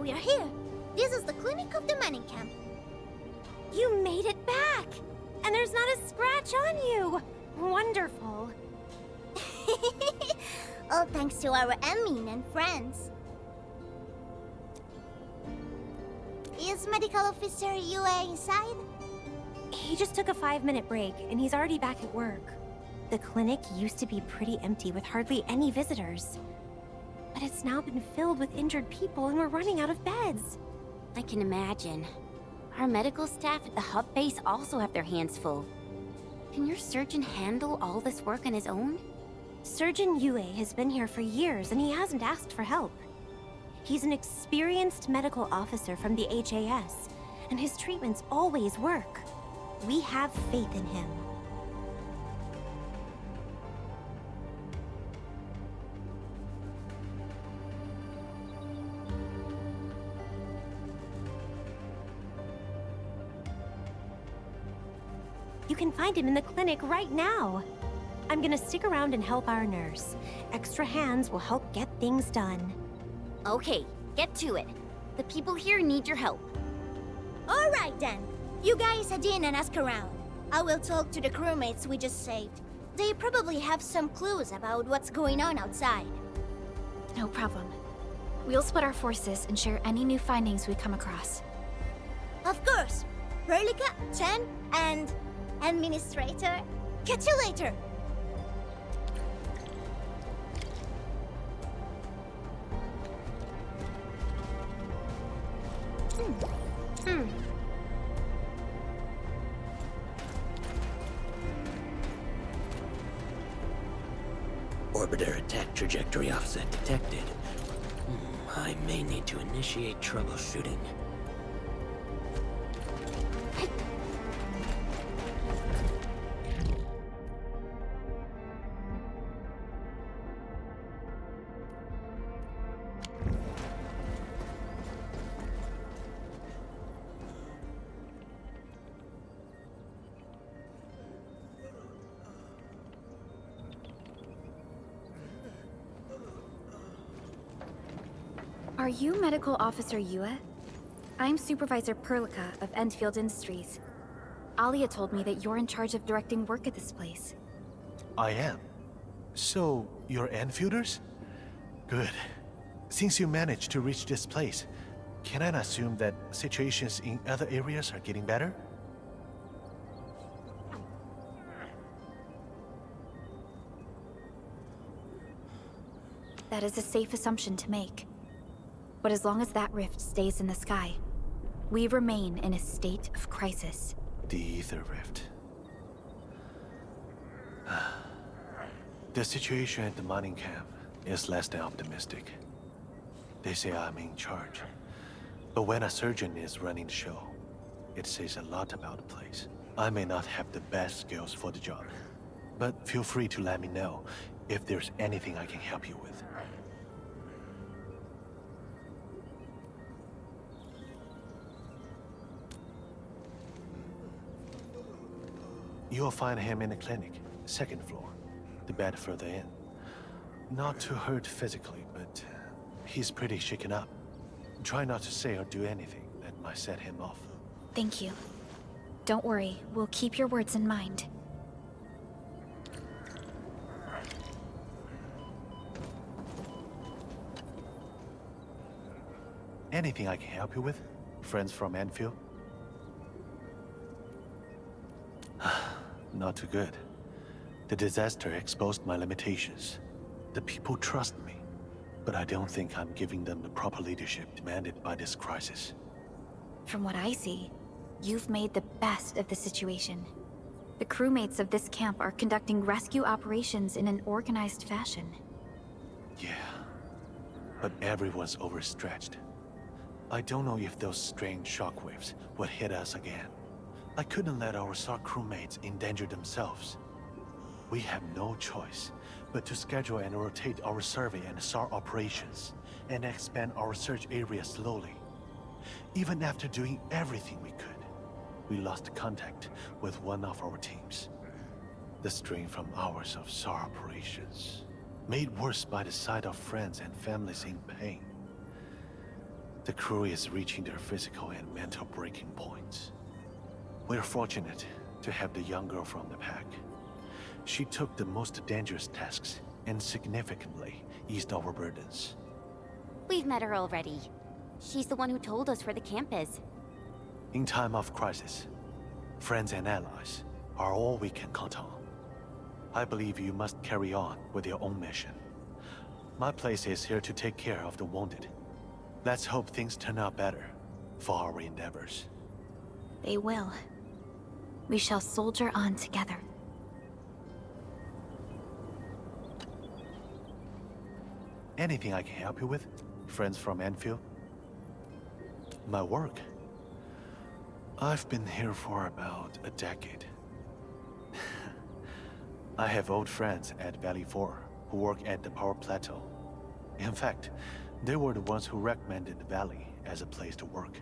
we are here. This is the clinic of the mining camp. You made it back! And there's not a scratch on you! Wonderful. All thanks to our admin and friends. Is Medical Officer UA inside? He just took a 5-minute break, and he's already back at work. The clinic used to be pretty empty with hardly any visitors. But it's now been filled with injured people, and we're running out of beds. I can imagine. Our medical staff at the hub base also have their hands full. Can your surgeon handle all this work on his own? Surgeon Yue has been here for years, and he hasn't asked for help. He's an experienced medical officer from the HAS, and his treatments always work. We have faith in him. You can find him in the clinic right now. I'm gonna stick around and help our nurse. Extra hands will help get things done. Okay, get to it. The people here need your help. All right then. You guys head in and ask around. I will talk to the crewmates we just saved. They probably have some clues about what's going on outside. No problem. We'll split our forces and share any new findings we come across. Of course. Perlica, Chen, and Administrator. Catch you later. Orbiter attack trajectory offset detected. I may need to initiate troubleshooting. Are you Medical Officer Yue? I'm Supervisor Perlica of Endfield Industries. Alia told me that you're in charge of directing work at this place. I am. So, you're Enfielders? Good. Since you managed to reach this place, can I assume that situations in other areas are getting better? That is a safe assumption to make. But as long as that rift stays in the sky, we remain in a state of crisis. The Ether Rift. The situation at the mining camp is less than optimistic. They say I'm in charge. But when a surgeon is running the show, it says a lot about the place. I may not have the best skills for the job, but feel free to let me know if there's anything I can help you with. You'll find him in the clinic, second floor, the bed further in. Not too hurt physically, but he's pretty shaken up. Try not to say or do anything that might set him off. Thank you. Don't worry, we'll keep your words in mind. Anything I can help you with? Friends from Endfield? Not too good. The disaster exposed my limitations. The people trust me, but I don't think I'm giving them the proper leadership demanded by this crisis. From what I see, you've made the best of the situation. The crewmates of this camp are conducting rescue operations in an organized fashion. Yeah, but everyone's overstretched. I don't know if those strange shockwaves would hit us again. I couldn't let our SAR crewmates endanger themselves. We have no choice but to schedule and rotate our survey and SAR operations, and expand our search area slowly. Even after doing everything we could, we lost contact with one of our teams. The strain from hours of SAR operations, made worse by the sight of friends and families in pain. The crew is reaching their physical and mental breaking points. We're fortunate to have the young girl from the pack. She took the most dangerous tasks and significantly eased our burdens. We've met her already. She's the one who told us where the camp is. In time of crisis, friends and allies are all we can count on. I believe you must carry on with your own mission. My place is here to take care of the wounded. Let's hope things turn out better for our endeavors. They will. We shall soldier on together. Anything I can help you with, friends from Endfield? My work? I've been here for about a decade. I have old friends at Valley 4 who work at the power plateau. In fact, they were the ones who recommended the Valley as a place to work.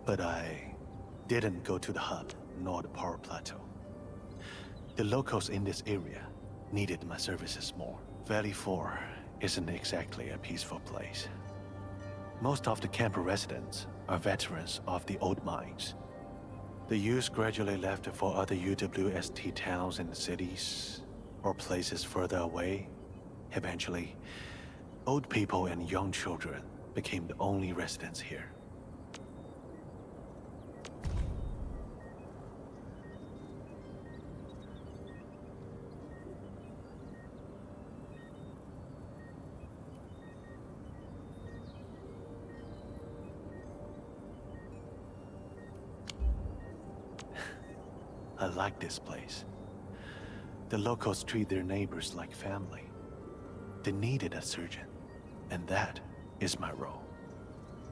But I didn't go to the hub, nor the power plateau. The locals in this area needed my services more. Valley 4 isn't exactly a peaceful place. Most of the camper residents are veterans of the old mines. The youth gradually left for other UWST towns and cities, or places further away. Eventually, old people and young children became the only residents here. I like this place. The locals treat their neighbors like family. They needed a surgeon, and that is my role.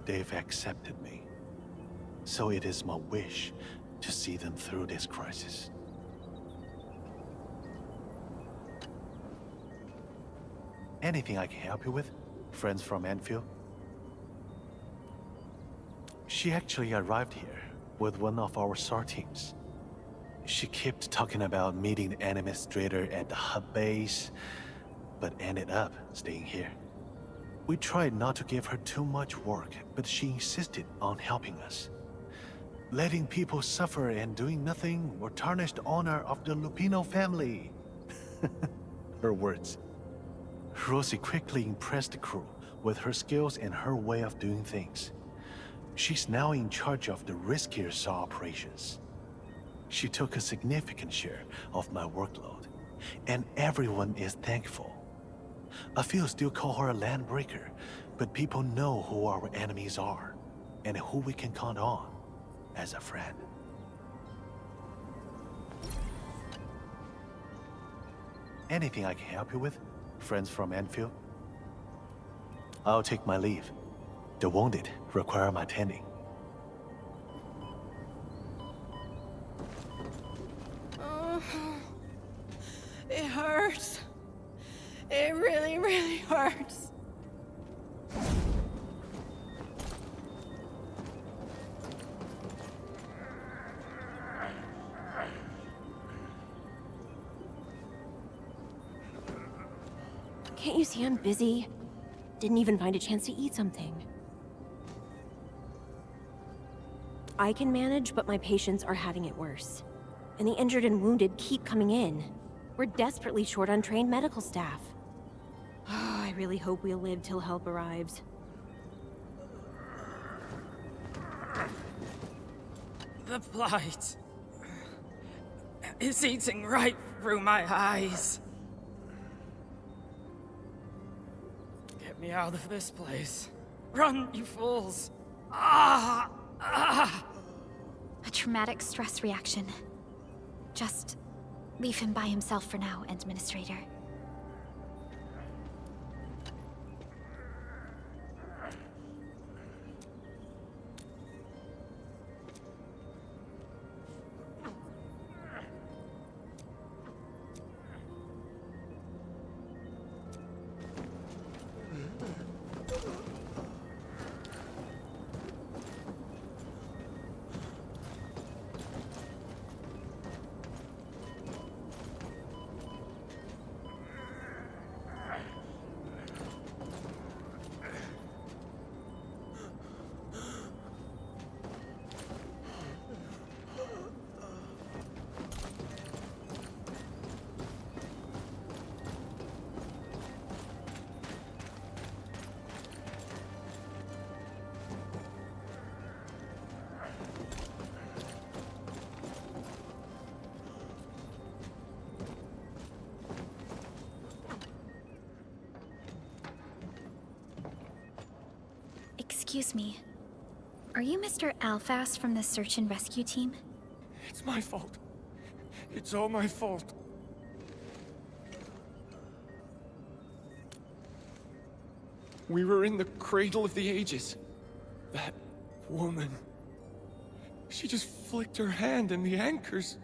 They've accepted me, so it is my wish to see them through this crisis. Anything I can help you with, friends from Endfield? She actually arrived here with one of our SAR teams. She kept talking about meeting the administrator at the hub base, but ended up staying here. We tried not to give her too much work, but she insisted on helping us. Letting people suffer and doing nothing will tarnish the honor of the Lupino family. Her words. Rosie quickly impressed the crew with her skills and her way of doing things. She's now in charge of the riskier SAR operations. She took a significant share of my workload, and everyone is thankful. A few still call her a landbreaker, but people know who our enemies are, and who we can count on as a friend. Anything I can help you with, friends from Endfield? I'll take my leave. The wounded require my tending. It hurts. It really, really hurts. Can't you see I'm busy? Didn't even find a chance to eat something. I can manage, but my patients are having it worse. And the injured and wounded keep coming in. We're desperately short on trained medical staff. I really hope we'll live till help arrives. The blight is eating right through my eyes. Get me out of this place. Run, you fools. Ah! Ah! A traumatic stress reaction. Just leave him by himself for now, Administrator. Excuse me. Are you Mr. Alphas from the search and rescue team? It's my fault. It's all my fault. We were in the cradle of the ages. That woman. She just flicked her hand and the anchors.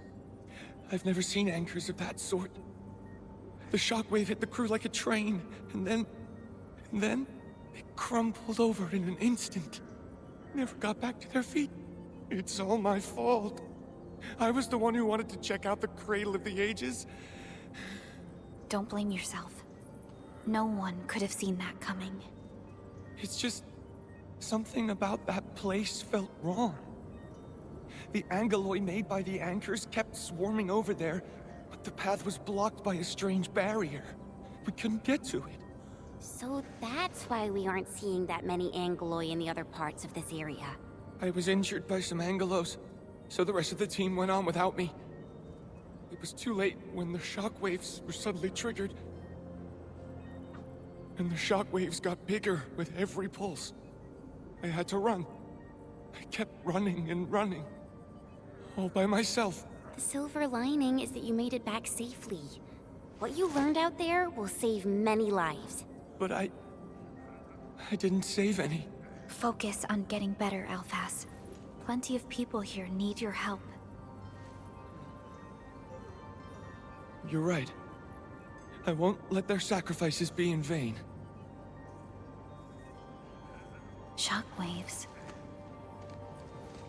I've never seen anchors of that sort. The shockwave hit the crew like a train, and then they crumpled over in an instant. Never got back to their feet. It's all my fault. I was the one who wanted to check out the cradle of the ages. Don't blame yourself. No one could have seen that coming. It's just something about that place felt wrong. The angeloi made by the anchors kept swarming over there, but the path was blocked by a strange barrier. We couldn't get to it. So that's why we aren't seeing that many angeloi in the other parts of this area. I was injured by some angelos, so the rest of the team went on without me. It was too late when the shockwaves were suddenly triggered. And the shockwaves got bigger with every pulse. I had to run. I kept running and running. All by myself. The silver lining is that you made it back safely. What you learned out there will save many lives. But I didn't save any. Focus on getting better, Alphas. Plenty of people here need your help. You're right. I won't let their sacrifices be in vain. Shockwaves.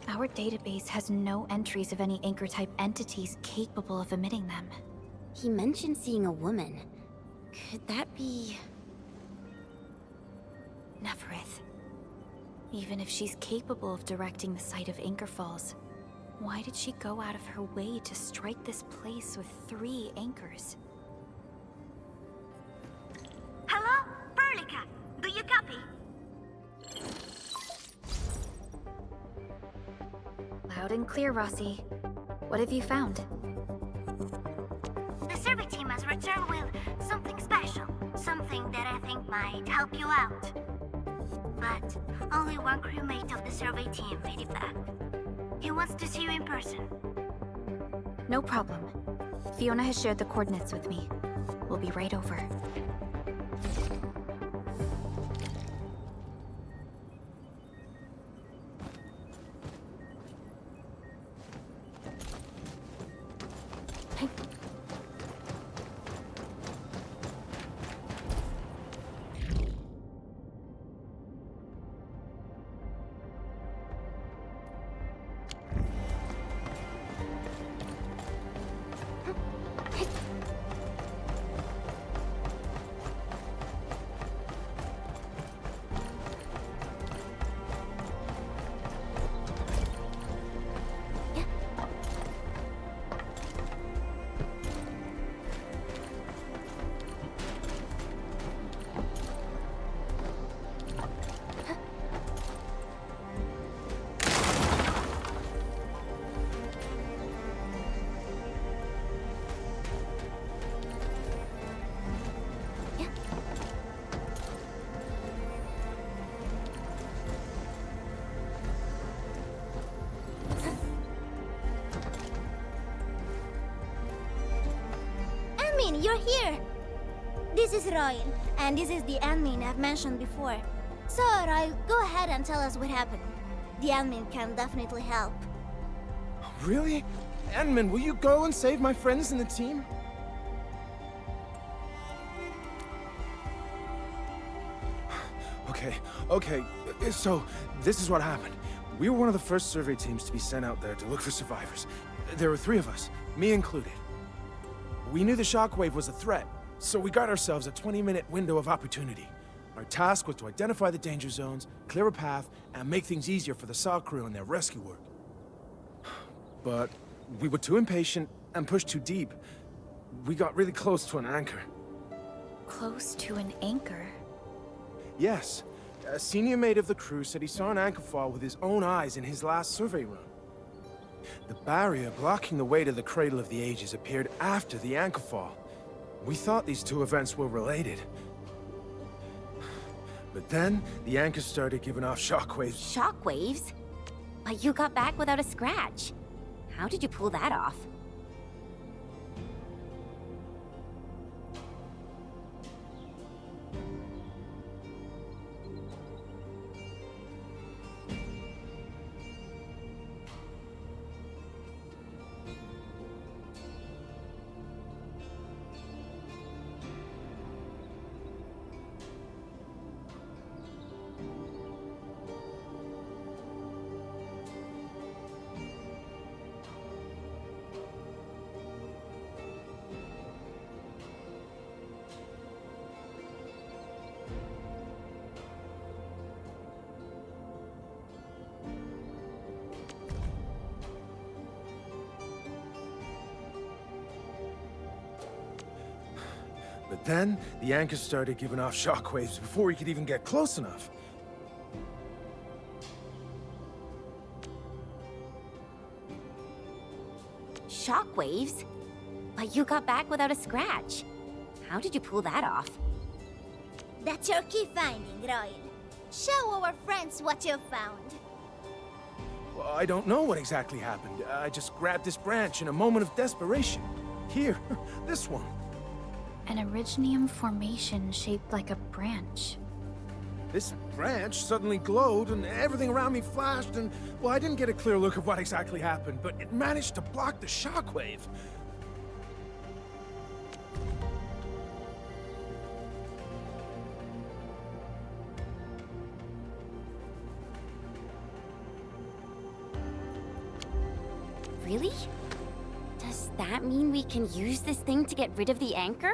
Our database has no entries of any anchor-type entities capable of emitting them. He mentioned seeing a woman. Could that be... Neverith. Even if she's capable of directing the site of Anchor Falls, why did she go out of her way to strike this place with 3 anchors? Hello? Perlica, do you copy? Loud and clear, Rossi. What have you found? The survey team has returned with something special. Something that I think might help you out. But only one crewmate of the survey team made it back. He wants to see you in person. No problem. Fiona has shared the coordinates with me. We'll be right over. You're here! This is Royal, and this is the admin I've mentioned before. So, Royal, go ahead and tell us what happened. The admin can definitely help. Really? Admin, will you go and save my friends in the team? Okay, so this is what happened. We were one of the first survey teams to be sent out there to look for survivors. There were 3 of us, me included. We knew the shockwave was a threat, so we got ourselves a 20-minute window of opportunity. Our task was to identify the danger zones, clear a path, and make things easier for the SAW crew and their rescue work. But we were too impatient and pushed too deep. We got really close to an anchor. Close to an anchor? Yes. A senior mate of the crew said he saw an anchor fall with his own eyes in his last survey run. The barrier blocking the way to the Cradle of the Ages appeared after the anchor fall. We thought these 2 events were related. But then, the anchors started giving off shockwaves. Shockwaves? But you got back without a scratch. How did you pull that off? But then, the anchors started giving off shockwaves before we could even get close enough. Shockwaves? But you got back without a scratch. How did you pull that off? That's your key finding, Royal. Show our friends what you found. Well, I don't know what exactly happened. I just grabbed this branch in a moment of desperation. Here, this one. An Originium formation shaped like a branch. This branch suddenly glowed and everything around me flashed and, well, I didn't get a clear look of what exactly happened, but it managed to block the shockwave. Really? Does that mean we can use this thing to get rid of the anchor?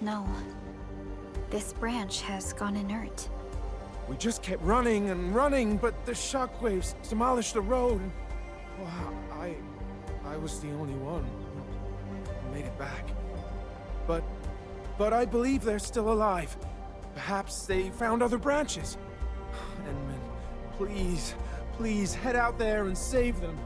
No. This branch has gone inert. We just kept running and running, but the shockwaves demolished the road. And, well, I was the only one who made it back. But I believe they're still alive. Perhaps they found other branches. Edmund, please head out there and save them.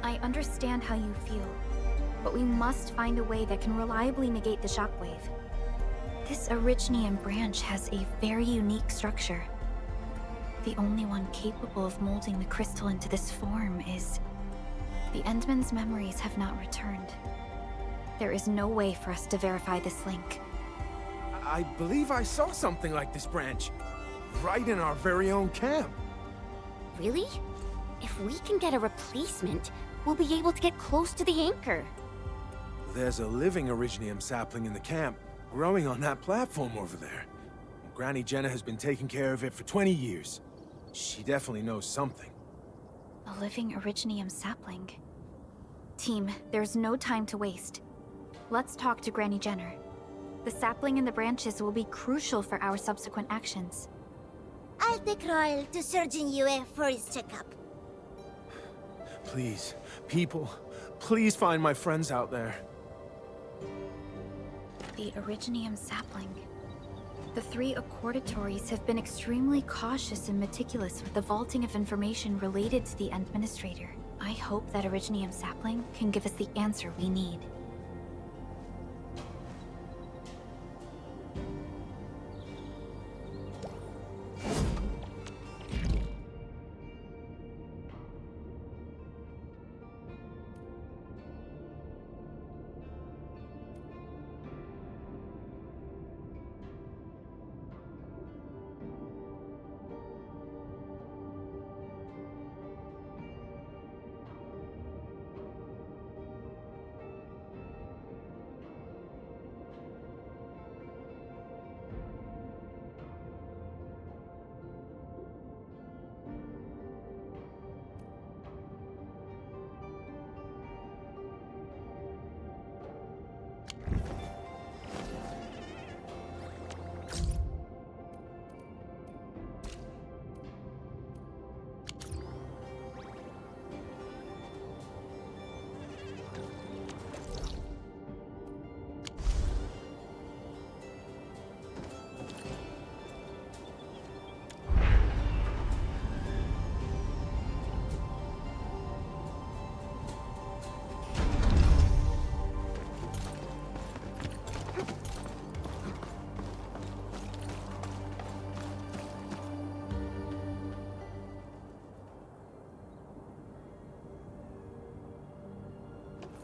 I understand how you feel, but we must find a way that can reliably negate the shockwave. This Originium branch has a very unique structure. The only one capable of molding the crystal into this form is... The Endman's memories have not returned. There is no way for us to verify this link. I believe I saw something like this branch. Right in our very own camp. Really? If we can get a replacement, we'll be able to get close to the anchor. There's a living Originium sapling in the camp, growing on that platform over there. Granny Jenna has been taking care of it for 20 years. She definitely knows something. A living Originium sapling. Team, there's no time to waste. Let's talk to Granny Jenner. The sapling and the branches will be crucial for our subsequent actions. I'll take Royal to Surgeon Yue for his checkup. Please, people, please find my friends out there. The Originium sapling. The three Accordatories have been extremely cautious and meticulous with the vaulting of information related to the Administrator. I hope that Originium sapling can give us the answer we need.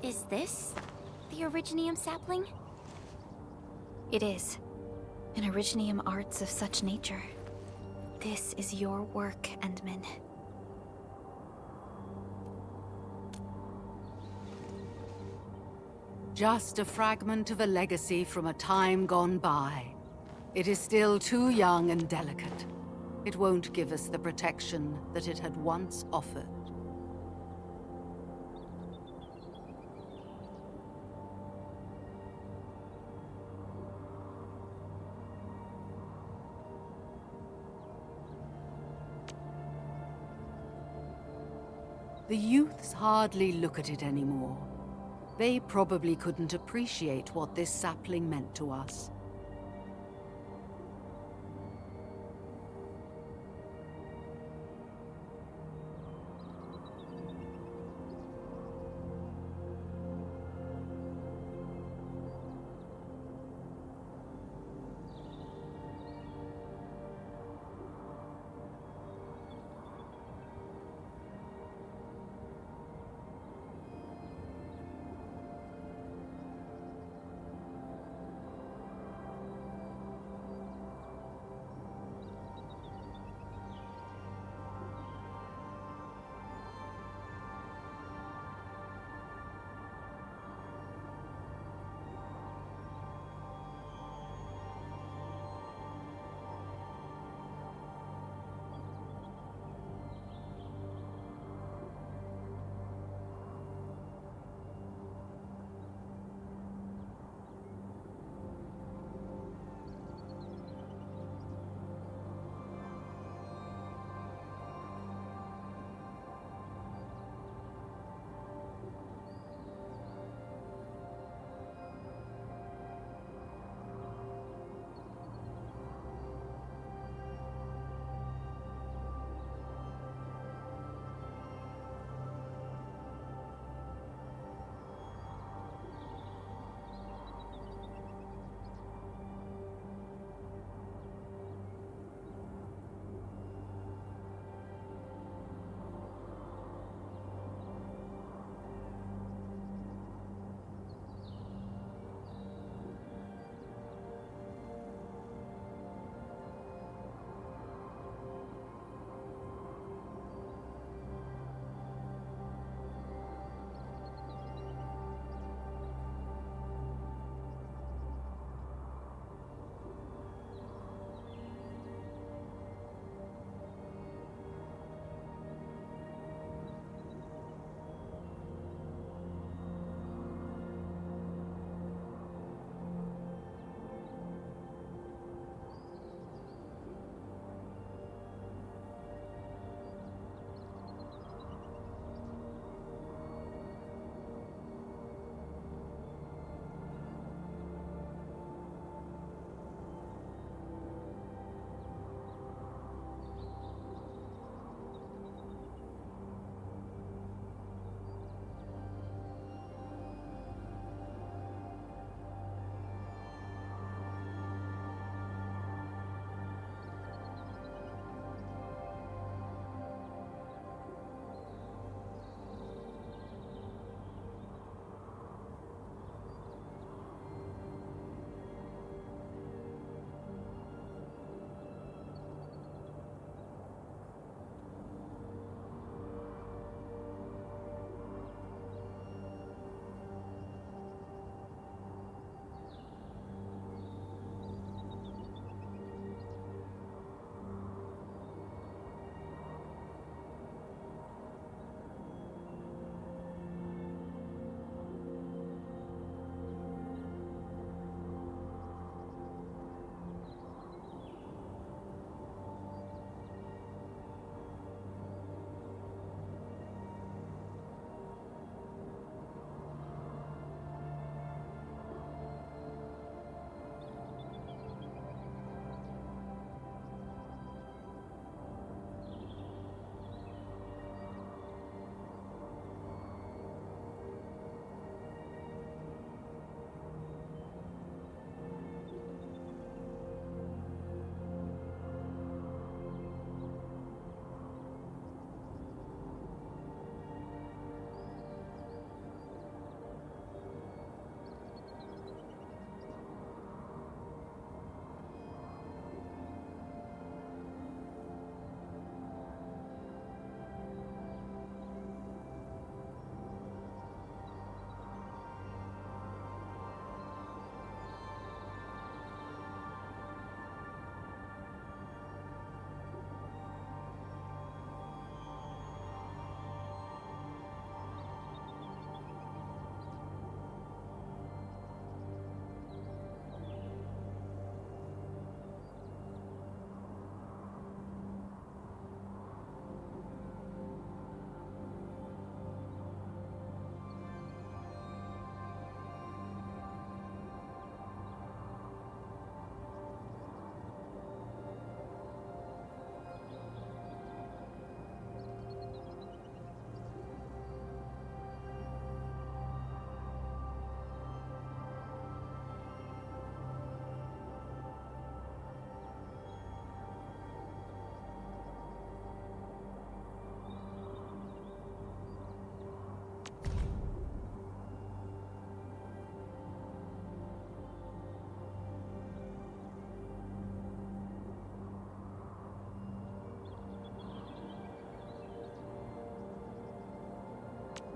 Is this the Originium sapling? It is. An Originium arts of such nature. This is your work, Endman. Just a fragment of a legacy from a time gone by. It is still too young and delicate. It won't give us the protection that it had once offered. The youths hardly look at it anymore. They probably couldn't appreciate what this sapling meant to us.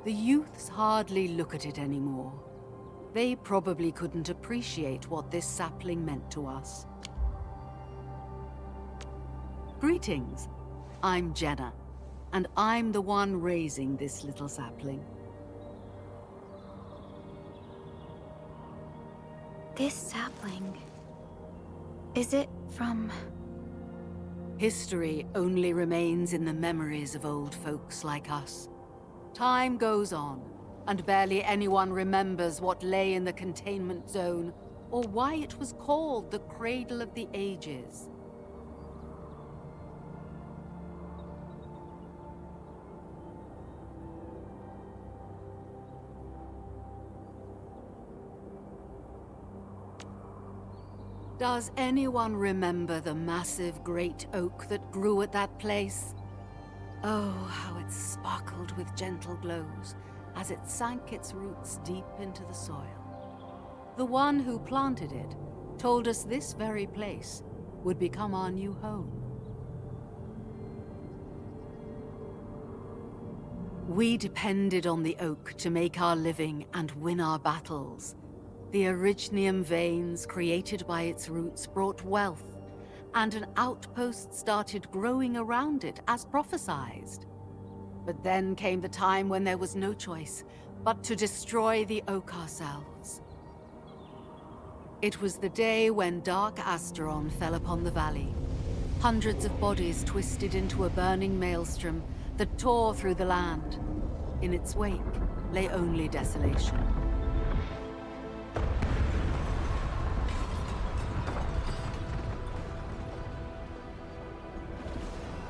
The youths hardly look at it anymore. They probably couldn't appreciate what this sapling meant to us. Greetings. I'm Jenna, and I'm the one raising this little sapling. This sapling... is it from... History only remains in the memories of old folks like us. Time goes on, and barely anyone remembers what lay in the containment zone, or why it was called the Cradle of the Ages. Does anyone remember the massive great oak that grew at that place? Oh, how it sparkled with gentle glows as it sank its roots deep into the soil. The one who planted it told us this very place would become our new home. We depended on the oak to make our living and win our battles. The Originium veins created by its roots brought wealth, and an outpost started growing around it as prophesized. But then came the time when there was no choice but to destroy the oak ourselves. It was the day when dark Asteron fell upon the valley. Hundreds of bodies twisted into a burning maelstrom that tore through the land. In its wake lay only desolation.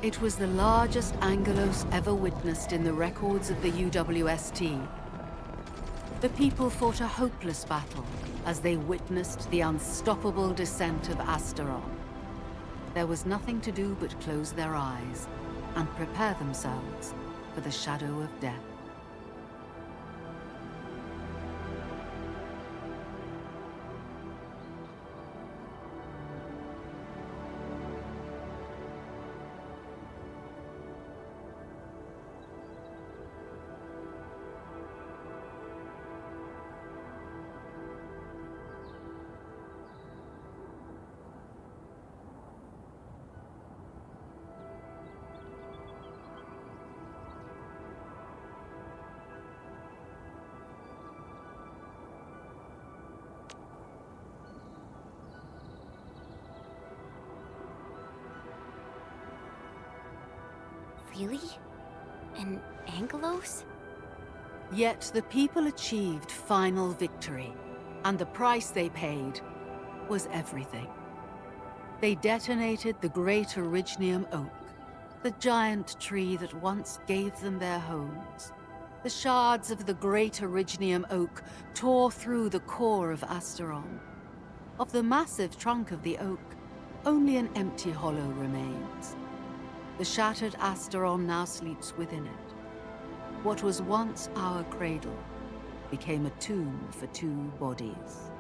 It was the largest Angelos ever witnessed in the records of the UWST. The people fought a hopeless battle as they witnessed the unstoppable descent of Asteron. There was nothing to do but close their eyes and prepare themselves for the shadow of death. Really? An Angelos? Yet the people achieved final victory, and the price they paid was everything. They detonated the great Originium oak, the giant tree that once gave them their homes. The shards of the great Originium oak tore through the core of Asteron. Of the massive trunk of the oak, only an empty hollow remains. The shattered Asteron now sleeps within it. What was once our cradle became a tomb for two bodies.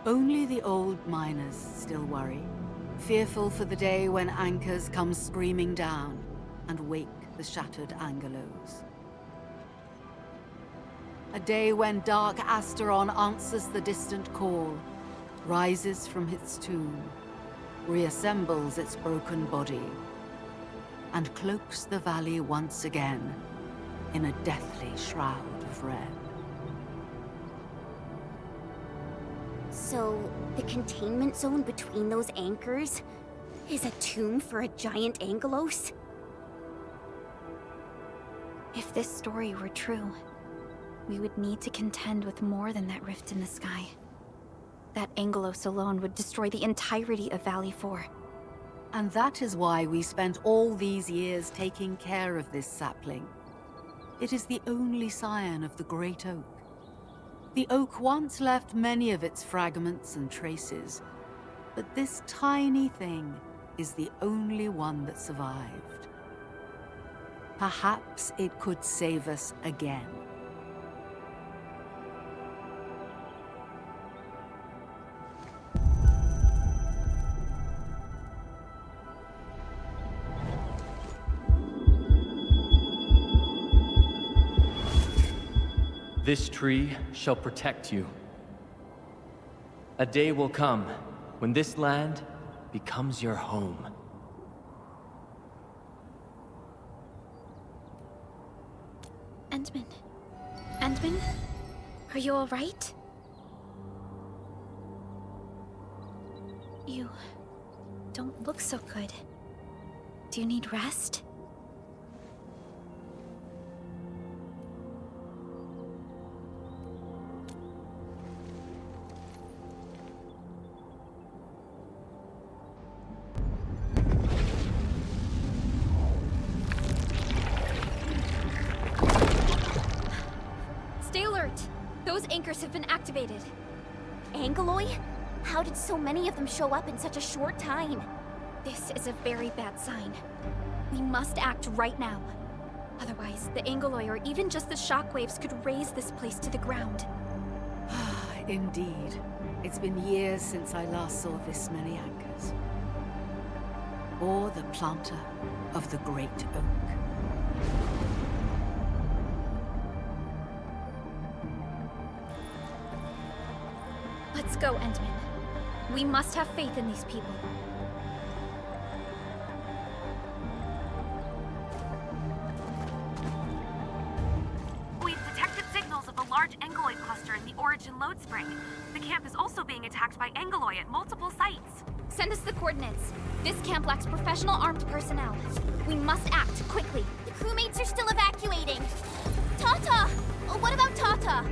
Only the old miners still worry, fearful for the day when anchors come screaming down and wake the shattered Angelos. A day when dark Asteron answers the distant call, rises from its tomb, reassembles its broken body, and cloaks the valley once again in a deathly shroud of red. So, the containment zone between those anchors is a tomb for a giant Angelos? If this story were true, we would need to contend with more than that rift in the sky. That Angelos alone would destroy the entirety of Valley 4. And that is why we spent all these years taking care of this sapling. It is the only scion of the Great Oak. The oak once left many of its fragments and traces, but this tiny thing is the only one that survived. Perhaps it could save us again. This tree shall protect you. A day will come when this land becomes your home. Endman. Endman? Are you alright? You don't look so good. Do you need rest? Stay alert! Those anchors have been activated. Angeloy? How did so many of them show up in such a short time? This is a very bad sign. We must act right now. Otherwise, the Angeloy or even just the shockwaves could raze this place to the ground. Indeed. It's been years since I last saw this many anchors. Or the planter of the Great Oak. Let's go, Endman. We must have faith in these people. We've detected signals of a large Angeloid cluster in the Origin load spring. The camp is also being attacked by Angeloy at multiple sites. Send us the coordinates. This camp lacks professional armed personnel. We must act quickly. The crewmates are still evacuating. Tata! Oh, what about Tata?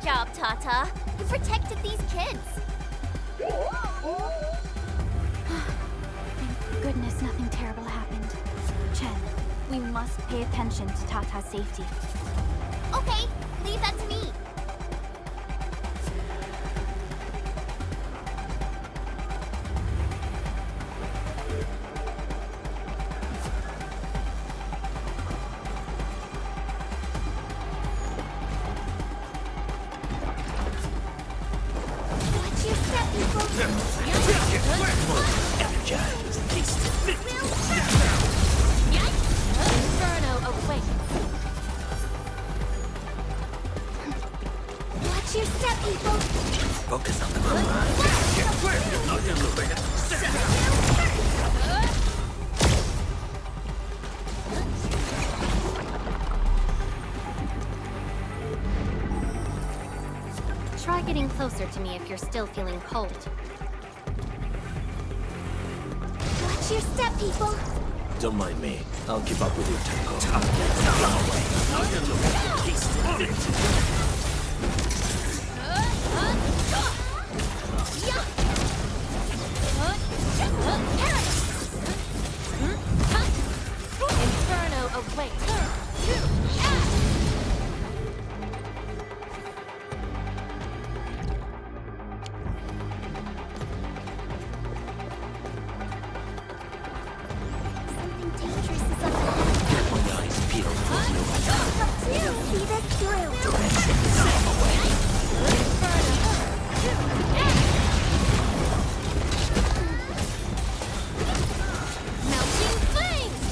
job, Tata. You protected these kids. Thank goodness nothing terrible happened. Chen, we must pay attention to Tata's safety. Okay, leave that to me. energized. Taste it. Inferno awaits. Watch your step, people! Focus on the mirage. Try getting closer to me if you're still feeling cold. Watch your step, people! Don't mind me. I'll keep up with your tempo. Taste it. Inferno awaits. Something dangerous is up ahead. Get my eyes peeled for you. See this through! Melting flames!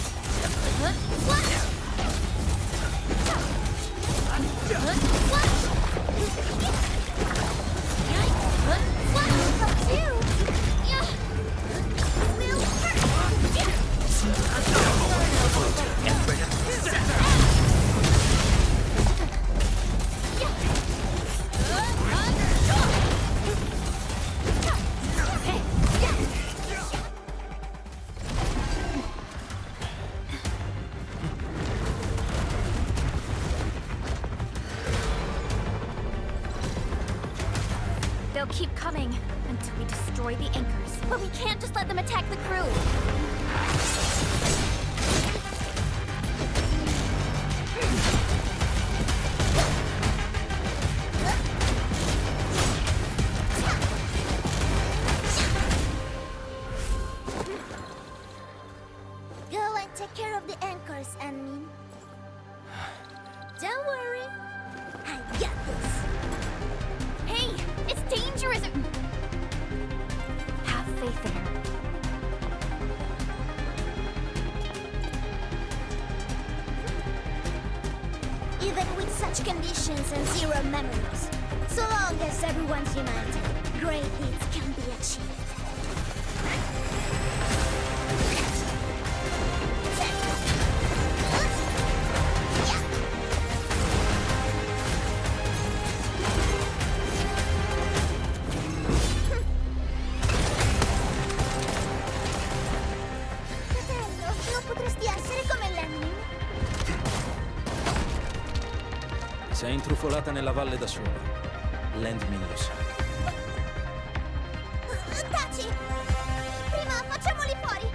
They'll keep coming until we destroy the anchors. But we can't just let them attack the crew! Go and take care of the anchors, Anmin. Don't worry. I got this. Hey, it's dangerous! Have faith in her. Even with such conditions and zero memories, so long as everyone's united, great deeds can be achieved. Fratello, non potresti essere come Lenny? Sei intrufolata nella valle da sola. Landmin lo sa. Taci! Prima facciamoli fuori!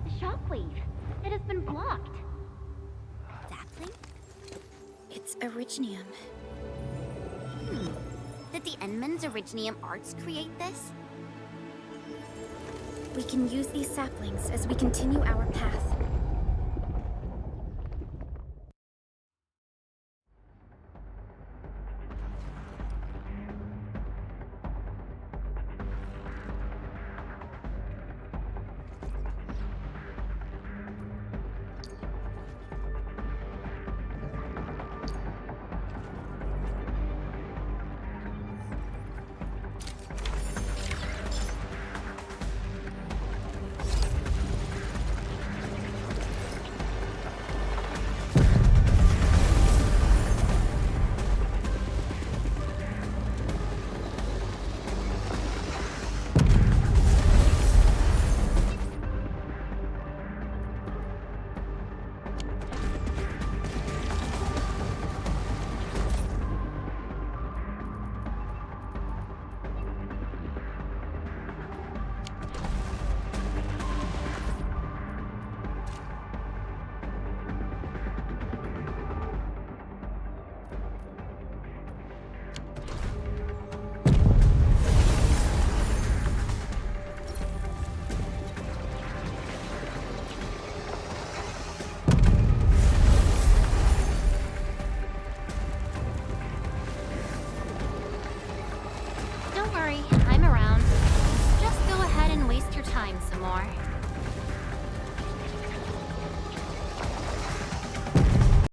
The shockwave. It has been blocked. Sapling? It's Originium. Did the Endman's Originium arts create this? We can use these saplings as we continue our path. time some more.